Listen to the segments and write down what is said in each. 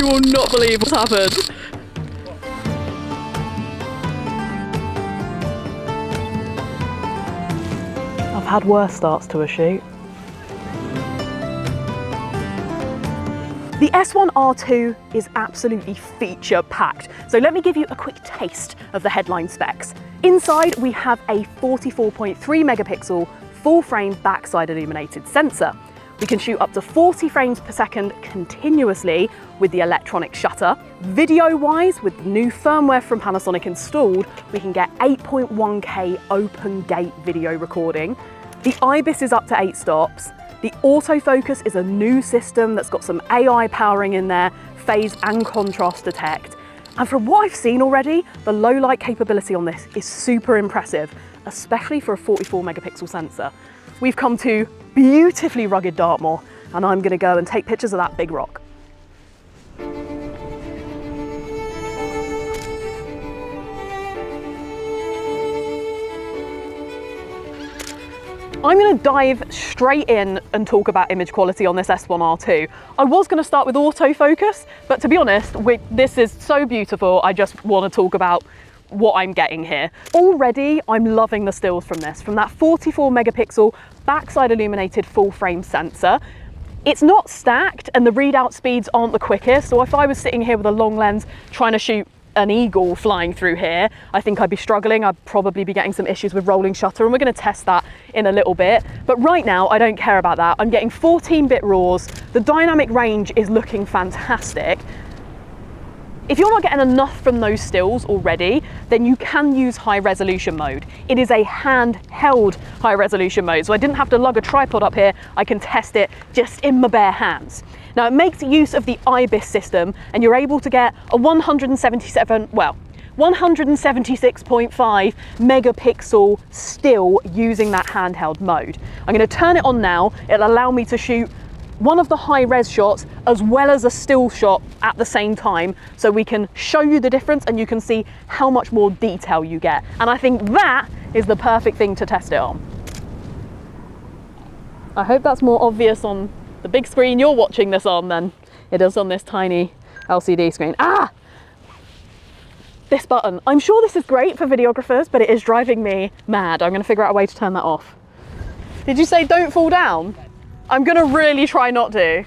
You will not believe what's happened. I've had worse starts to a shoot. The S1R II is absolutely feature packed. So let me give you a quick taste of the headline specs. Inside we have a 44.3 megapixel full frame backside illuminated sensor. We can shoot up to 40 frames per second continuously with the electronic shutter. Video-wise, with new firmware from Panasonic installed, we can get 8.1K open gate video recording. The IBIS is up to 8 stops. The autofocus is a new system that's got some AI powering in there, phase and contrast detect. And from what I've seen already, the low light capability on this is super impressive, especially for a 44 megapixel sensor. We've come to beautifully rugged Dartmoor, and I'm gonna go and take pictures of that big rock. I'm going to dive straight in and talk about image quality on this S1R II. I was going to start with autofocus, but to be honest, this is so beautiful, I just want to talk about what I'm getting here. Already, I'm loving the stills from this, from that 44 megapixel backside illuminated full frame sensor. It's not stacked and the readout speeds aren't the quickest, so if I was sitting here with a long lens trying to shoot an eagle flying through here, I think I'd be struggling. I'd probably be getting some issues with rolling shutter, and we're going to test that in a little bit. But right now, I don't care about that. I'm getting 14-bit RAWs. The dynamic range is looking fantastic. If you're not getting enough from those stills already, then you can use high resolution mode. It is a handheld high resolution mode, so I didn't have to lug a tripod up here. I can test it just in my bare hands. Now it makes use of the IBIS system, and you're able to get a 176.5 megapixel still using that handheld mode. I'm going to turn it on now. It'll allow me to shoot one of the high res shots as well as a still shot at the same time, so we can show you the difference and you can see how much more detail you get. And I think that is the perfect thing to test it on. I hope that's more obvious on the big screen you're watching this on than it is on this tiny LCD screen. Ah! This button. I'm sure this is great for videographers, but it is driving me mad. I'm going to figure out a way to turn that off. Did you say don't fall down? I'm going to really try not to,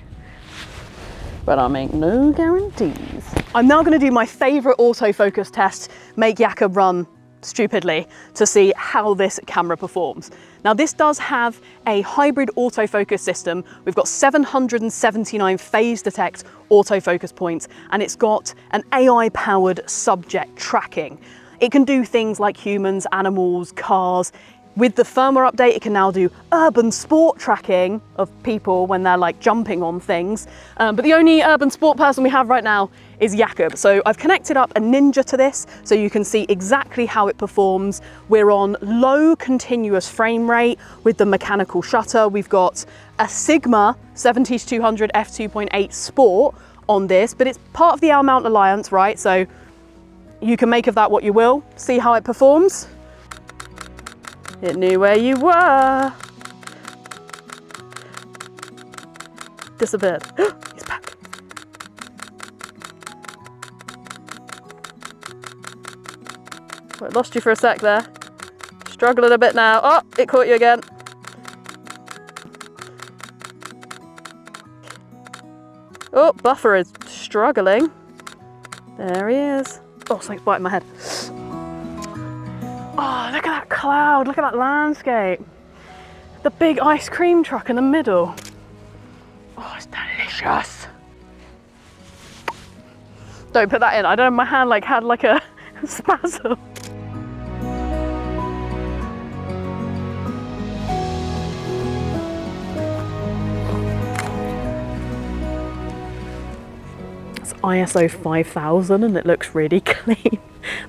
but I make no guarantees. I'm now going to do my favourite autofocus test, make Jakub run stupidly to see how this camera performs. Now this does have a hybrid autofocus system. We've got 779 phase detect autofocus points, and it's got an AI powered subject tracking. It can do things like humans, animals, cars. With the firmware update, it can now do urban sport tracking of people when they're like jumping on things. But the only urban sport person we have right now is Jakub. So I've connected up a Ninja to this so you can see exactly how it performs. We're on low continuous frame rate with the mechanical shutter. We've got a Sigma 70-200 f2.8 Sport on this, but it's part of the Our Mount Alliance, right? So you can make of that what you will. See how it performs. It knew where you were. Disappeared. He's back. Well, I lost you for a sec there. Struggling a bit now. Oh, it caught you again. Oh, buffer is struggling. There he is. Oh, something's biting my head. Oh, look at that cloud, look at that landscape. The big ice cream truck in the middle. Oh, it's delicious. Don't put that in. I don't know, my hand had like a spasm. It's ISO 5000 and it looks really clean.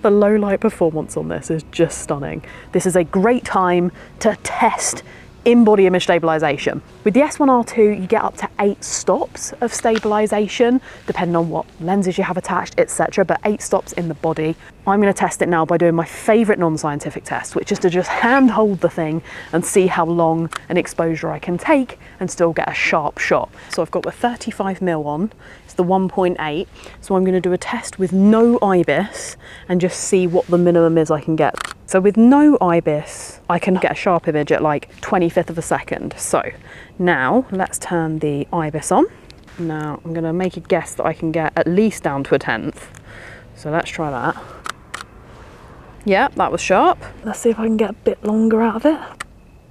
The low light performance on this is just stunning. This is a great time to test in-body image stabilization. With the S1R II, you get up to 8 stops of stabilization, depending on what lenses you have attached, etc., but 8 stops in the body. I'm going to test it now by doing my favorite non-scientific test, which is to just handhold the thing and see how long an exposure I can take and still get a sharp shot. So I've got the 35mm on, it's the 1.8, so I'm going to do a test with no IBIS and just see what the minimum is I can get. So with no IBIS, I can get a sharp image at like 25th of a second. So now let's turn the IBIS on. Now I'm going to make a guess that I can get at least down to a 10th. So let's try that. Yeah, that was sharp. Let's see if I can get a bit longer out of it.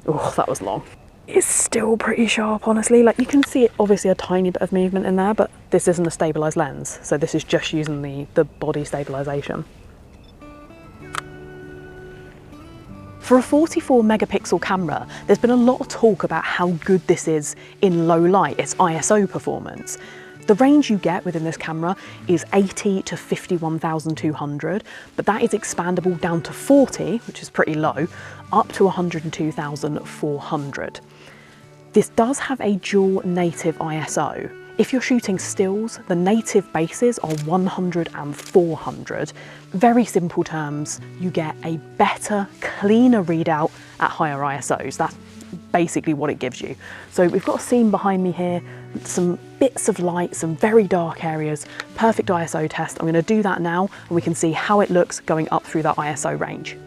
Oh, that was long. It's still pretty sharp, honestly. Like, you can see obviously a tiny bit of movement in there, but this isn't a stabilized lens. So this is just using the body stabilization. For a 44 megapixel camera, there's been a lot of talk about how good this is in low light, its ISO performance. The range you get within this camera is 80 to 51,200, but that is expandable down to 40, which is pretty low, up to 102,400. This does have a dual native ISO. If you're shooting stills, the native bases are 100 and 400. Very simple terms, you get a better, cleaner readout at higher ISOs. That's basically what it gives you. So we've got a scene behind me here, some bits of light, some very dark areas, perfect ISO test. I'm going to do that now and we can see how it looks going up through that ISO range.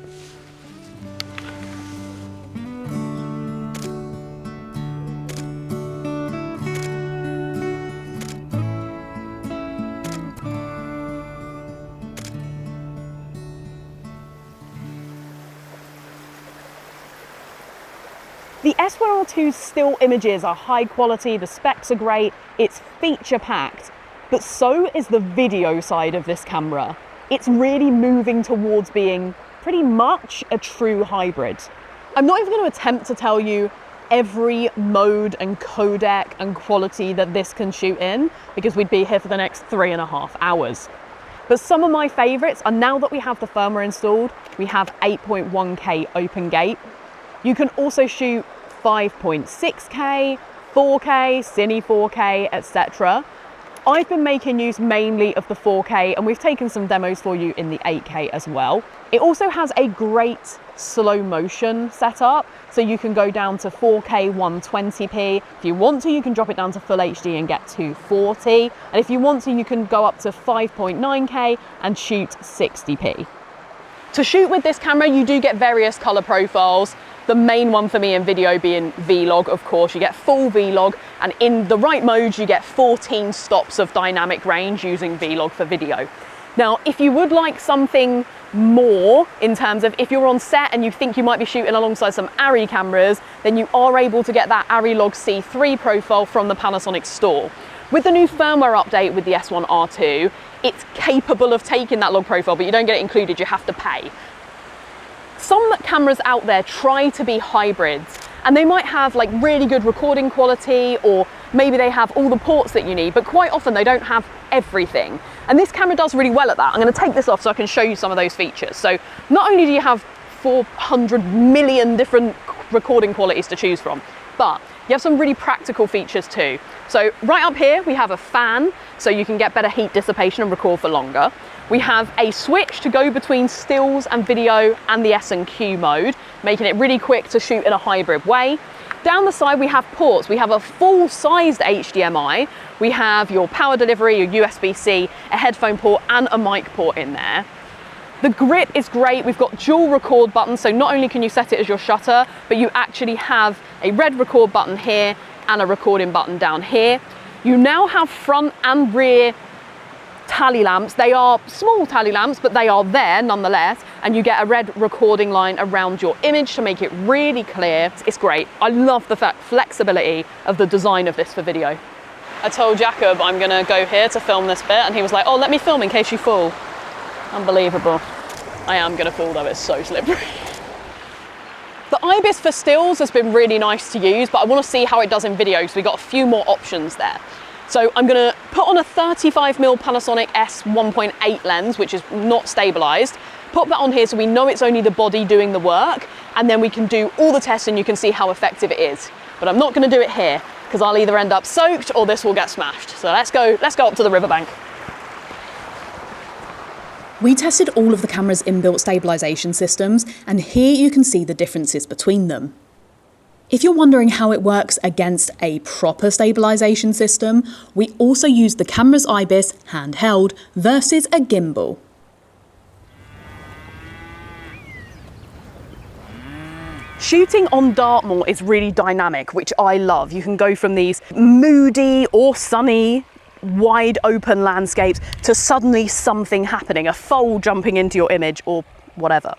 The S1R II's still images are high quality, the specs are great, it's feature packed, but so is the video side of this camera. It's really moving towards being pretty much a true hybrid. I'm not even going to attempt to tell you every mode and codec and quality that this can shoot in, because we'd be here for the next 3.5 hours. But some of my favorites are, now that we have the firmware installed, we have 8.1K open gate. You can also shoot 5.6K, 4K, Cine 4K, etc. I've been making use mainly of the 4K, and we've taken some demos for you in the 8K as well. It also has a great slow motion setup, so you can go down to 4K 120p. If you want to, you can drop it down to full HD and get 240. And if you want to, you can go up to 5.9K and shoot 60p. To shoot with this camera, you do get various color profiles. The main one for me in video being Vlog, of course. You get full Vlog, and in the right modes, you get 14 stops of dynamic range using Vlog for video. Now, if you would like something more in terms of if you're on set and you think you might be shooting alongside some ARRI cameras, then you are able to get that ARRI Log C3 profile from the Panasonic store. With the new firmware update with the S1R II, it's capable of taking that log profile, but you don't get it included, you have to pay. Some cameras out there try to be hybrids, and they might have like really good recording quality, or maybe they have all the ports that you need, but quite often they don't have everything. And this camera does really well at that. I'm going to take this off so I can show you some of those features. So not only do you have 400 million different recording qualities to choose from, but you have some really practical features too. So right up here, we have a fan, so you can get better heat dissipation and record for longer. We have a switch to go between stills and video and the S&Q mode, making it really quick to shoot in a hybrid way. Down the side, we have ports. We have a full-sized HDMI. We have your power delivery, your USB-C, a headphone port, and a mic port in there. The grip is great. We've got dual record buttons, so not only can you set it as your shutter, but you actually have a red record button here and a recording button down here. You now have front and rear tally lamps. They are small tally lamps, but they are there nonetheless, and you get a red recording line around your image to make it really clear. It's great. I love the flexibility of the design of this for video. I told Jakub I'm gonna go here to film this bit, and he was like, oh, let me film in case you fall. Unbelievable. I am gonna fall though, it's so slippery. The IBIS for stills has been really nice to use, but I want to see how it does in video, so we've got a few more options there. So I'm going to put on a 35mm Panasonic S1.8 lens, which is not stabilized. pop that on here so we know it's only the body doing the work, and then we can do all the tests and you can see how effective it is. But I'm not going to do it here because I'll either end up soaked or this will get smashed. So let's go up to the riverbank. We tested all of the camera's inbuilt stabilisation systems, and here you can see the differences between them. If you're wondering how it works against a proper stabilisation system, we also used the camera's IBIS handheld versus a gimbal. Shooting on Dartmoor is really dynamic, which I love. You can go from these moody or sunny wide open landscapes to suddenly something happening, a foal jumping into your image or whatever.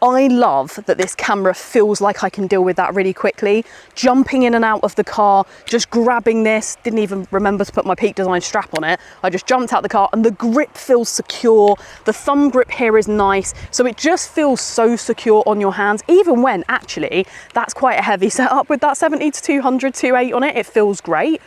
I love that this camera feels like I can deal with that really quickly. Jumping in and out of the car, just grabbing this, didn't even remember to put my Peak Design strap on it. I just jumped out the car and the grip feels secure. The thumb grip here is nice. So it just feels so secure on your hands, even when actually that's quite a heavy setup with that 70-200 2.8 on it. It feels great.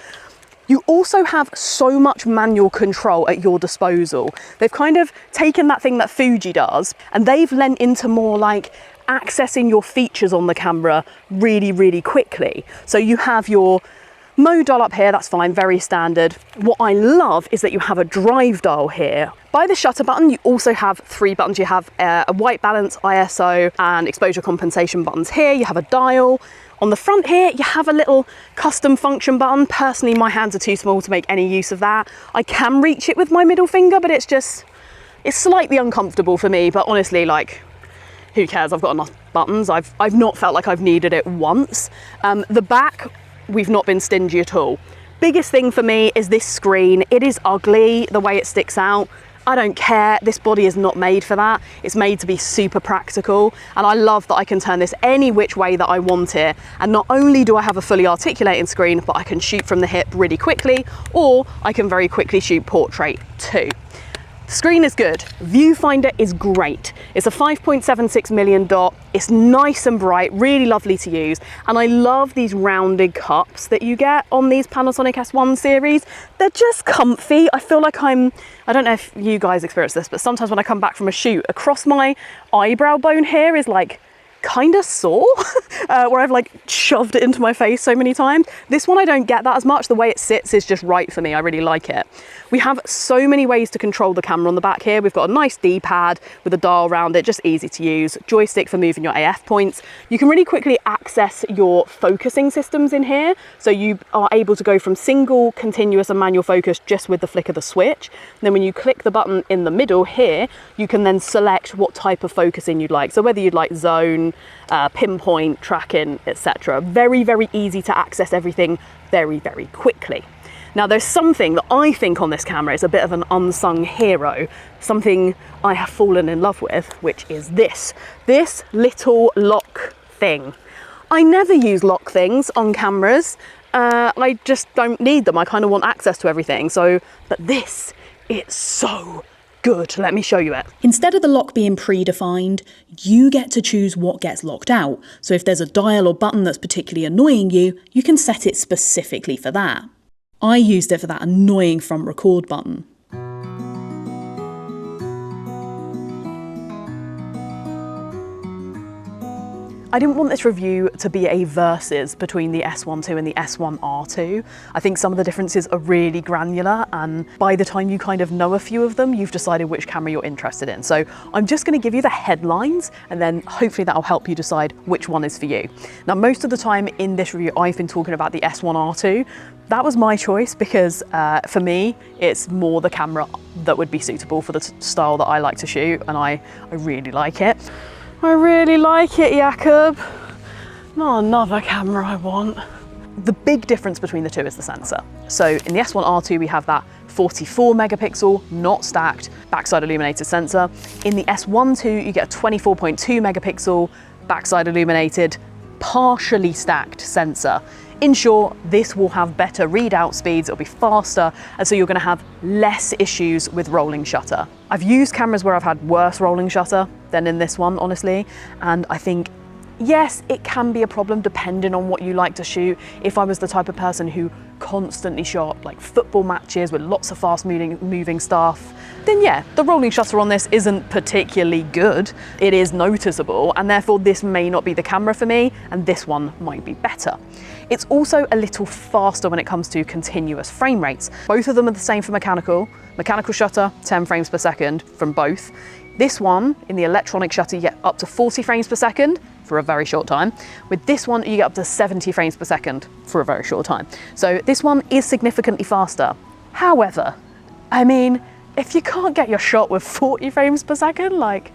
You also have so much manual control at your disposal. They've kind of taken that thing that Fuji does and they've lent into more like accessing your features on the camera really, really quickly. So you have your mode dial up here, that's fine, very standard. What I love is that you have a drive dial here. By the shutter button, you also have 3 buttons. You have a white balance, ISO, and exposure compensation buttons here. You have a dial. On the front here, you have a little custom function button. Personally, my hands are too small to make any use of that. I can reach it with my middle finger, but it's slightly uncomfortable for me. But honestly, like, who cares? I've got enough buttons. I've not felt like I've needed it once. The back, we've not been stingy at all. Biggest thing for me is this screen. It is ugly, the way it sticks out. I don't care, this body is not made for that. It's made to be super practical, and I love that I can turn this any which way that I want it. And not only do I have a fully articulating screen, but I can shoot from the hip really quickly, or I can very quickly shoot portrait too. The screen is good, viewfinder is great. It's a 5.76 million dot, it's nice and bright, really lovely to use, and I love these rounded cups that you get on these Panasonic S1 series. They're just comfy. I feel like I don't know if you guys experience this, but sometimes when I come back from a shoot, across my eyebrow bone here is like kind of sore, where I've like shoved it into my face so many times. This one I don't get that as much. The way it sits is just right for me. I really like it. We have so many ways to control the camera on the back here. We've got a nice D-pad with a dial around it, just easy to use. Joystick for moving your AF points. You can really quickly access your focusing systems in here. So you are able to go from single, continuous and manual focus just with the flick of the switch. And then when you click the button in the middle here, you can then select what type of focusing you'd like. So whether you'd like zone, pinpoint, tracking, etc. Very, very easy to access everything very, very quickly. Now there's something that I think on this camera is a bit of an unsung hero, something I have fallen in love with, which is this little lock thing. I never use lock things on cameras. I just don't need them. I kind of want access to everything. But this, it's so good. Let me show you it. Instead of the lock being predefined, you get to choose what gets locked out. So if there's a dial or button that's particularly annoying you, you can set it specifically for that. I used it for that annoying front record button. I didn't want this review to be a versus between the S1 II and the S1R II. I think some of the differences are really granular, and by the time you kind of know a few of them, you've decided which camera you're interested in. So I'm just going to give you the headlines, and then hopefully that'll help you decide which one is for you. Now, most of the time in this review, I've been talking about the S1R II. That was my choice because for me, it's more the camera that would be suitable for the style that I like to shoot, and I really like it. I really like it, Jakub. Not another camera I want. The big difference between the two is the sensor. So in the S1R II, we have that 44 megapixel, not stacked, backside illuminated sensor. In the S1 II, you get a 24.2 megapixel, backside illuminated, partially stacked sensor. In short, this will have better readout speeds, it'll be faster, and so you're going to have less issues with rolling shutter. I've used cameras where I've had worse rolling shutter than in this one, honestly, and I think Yes, it can be a problem depending on what you like to shoot. If I was the type of person who constantly shot like football matches with lots of fast moving stuff, then yeah, the rolling shutter on this isn't particularly good. It is noticeable, and therefore this may not be the camera for me, and this one might be better. It's also a little faster when it comes to continuous frame rates. Both of them are the same for mechanical. Mechanical shutter, 10 frames per second from both. This one, in the electronic shutter, you get up to 40 frames per second for a very short time. With this one, you get up to 70 frames per second for a very short time. So this one is significantly faster. However, I mean, if you can't get your shot with 40 frames per second, like,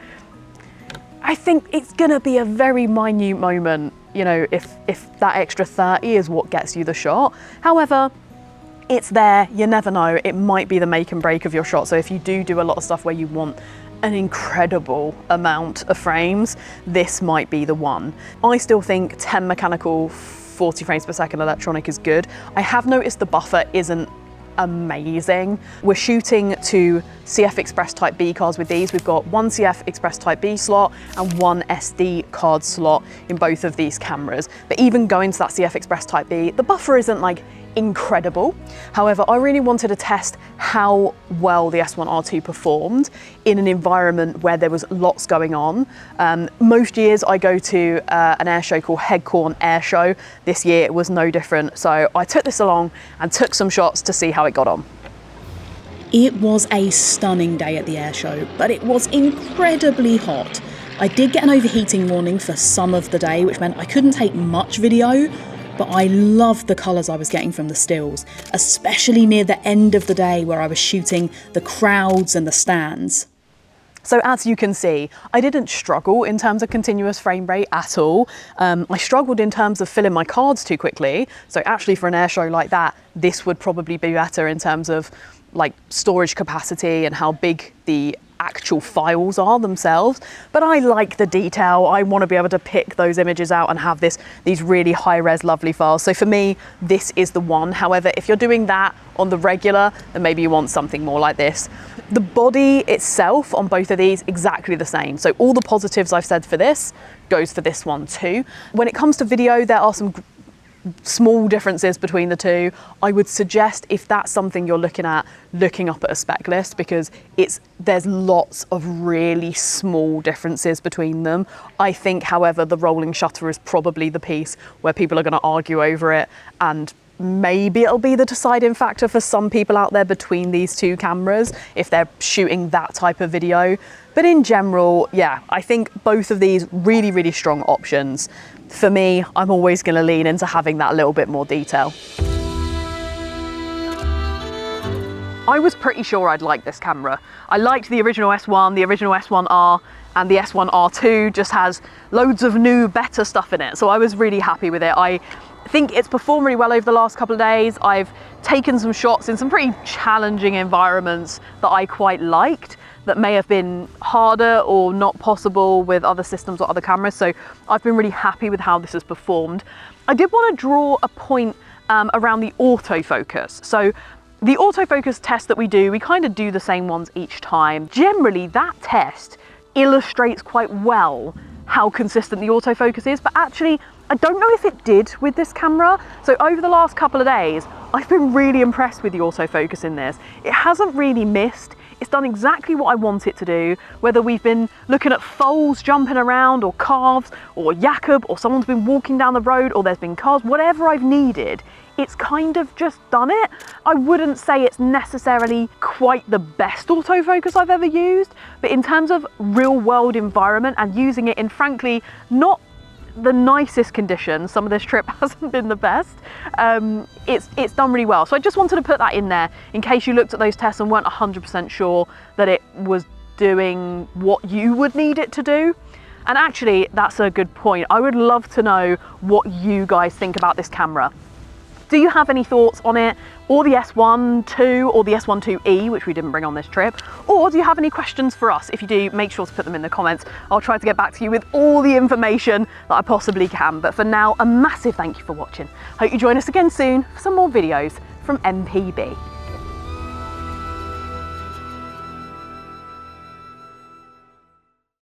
I think it's gonna be a very minute moment, you know, if that extra 30 is what gets you the shot. However, it's there, you never know. It might be the make and break of your shot. So if you do a lot of stuff where you want an incredible amount of frames, this might be the one. I still think 10 mechanical, 40 frames per second electronic is good. I have noticed the buffer isn't amazing. We're shooting to CF Express Type B cards with these. We've got one CF Express Type B slot and one SD card slot in both of these cameras. But even going to that CF Express Type B, the buffer isn't like incredible. However, I really wanted to test how well the S1R II performed in an environment where there was lots going on. Most years I go to an air show called Headcorn Airshow. This year it was no different. So I took this along and took some shots to see how it got on. It was a stunning day at the airshow, but it was incredibly hot. I did get an overheating warning for some of the day, which meant I couldn't take much video, but I loved the colours I was getting from the stills, especially near the end of the day where I was shooting the crowds and the stands. So as you can see, I didn't struggle in terms of continuous frame rate at all. I struggled in terms of filling my cards too quickly. So actually for an air show like that, this would probably be better in terms of like storage capacity and how big the actual files are themselves. But I like the detail. I want to be able to pick those images out and have these really high res lovely files. So for me, this is the one. However, if you're doing that on the regular, then maybe you want something more like this. The body itself on both of these, exactly the same. So all the positives I've said for this goes for this one too. When it comes to video, there are some small differences between the two. I would suggest, if that's something you're looking at, looking up at a spec list, because there's lots of really small differences between them. I think, however, the rolling shutter is probably the piece where people are going to argue over it, and maybe it'll be the deciding factor for some people out there between these two cameras if they're shooting that type of video. But in general, yeah, I think both of these really, really strong options. For me, I'm always going to lean into having that little bit more detail. I was pretty sure I'd like this camera. I liked the original S1, the original S1R, and the S1R II just has loads of new, better stuff in it. So I was really happy with it. I think it's performed really well over the last couple of days. I've taken some shots in some pretty challenging environments that I quite liked, that may have been harder or not possible with other systems or other cameras. So I've been really happy with how this has performed. I did want to draw a point around the autofocus. So the autofocus test that we do, we kind of do the same ones each time. Generally, that test illustrates quite well how consistent the autofocus is, but actually, I don't know if it did with this camera. So over the last couple of days, I've been really impressed with the autofocus in this. It hasn't really missed. It's done exactly what I want it to do, whether we've been looking at foals jumping around or calves or Jakub or someone's been walking down the road or there's been cars, whatever I've needed, it's kind of just done it. I wouldn't say it's necessarily quite the best autofocus I've ever used, but in terms of real world environment and using it in, frankly, not the nicest conditions, some of this trip hasn't been the best, it's done really well. So I just wanted to put that in there in case you looked at those tests and weren't 100% sure that it was doing what you would need it to do. And actually, that's a good point. I would love to know what you guys think about this camera. Do you have any thoughts on it, or the S1 II, or the S1 IIe, which we didn't bring on this trip? Or do you have any questions for us? If you do, make sure to put them in the comments. I'll try to get back to you with all the information that I possibly can. But for now, a massive thank you for watching. Hope you join us again soon for some more videos from MPB.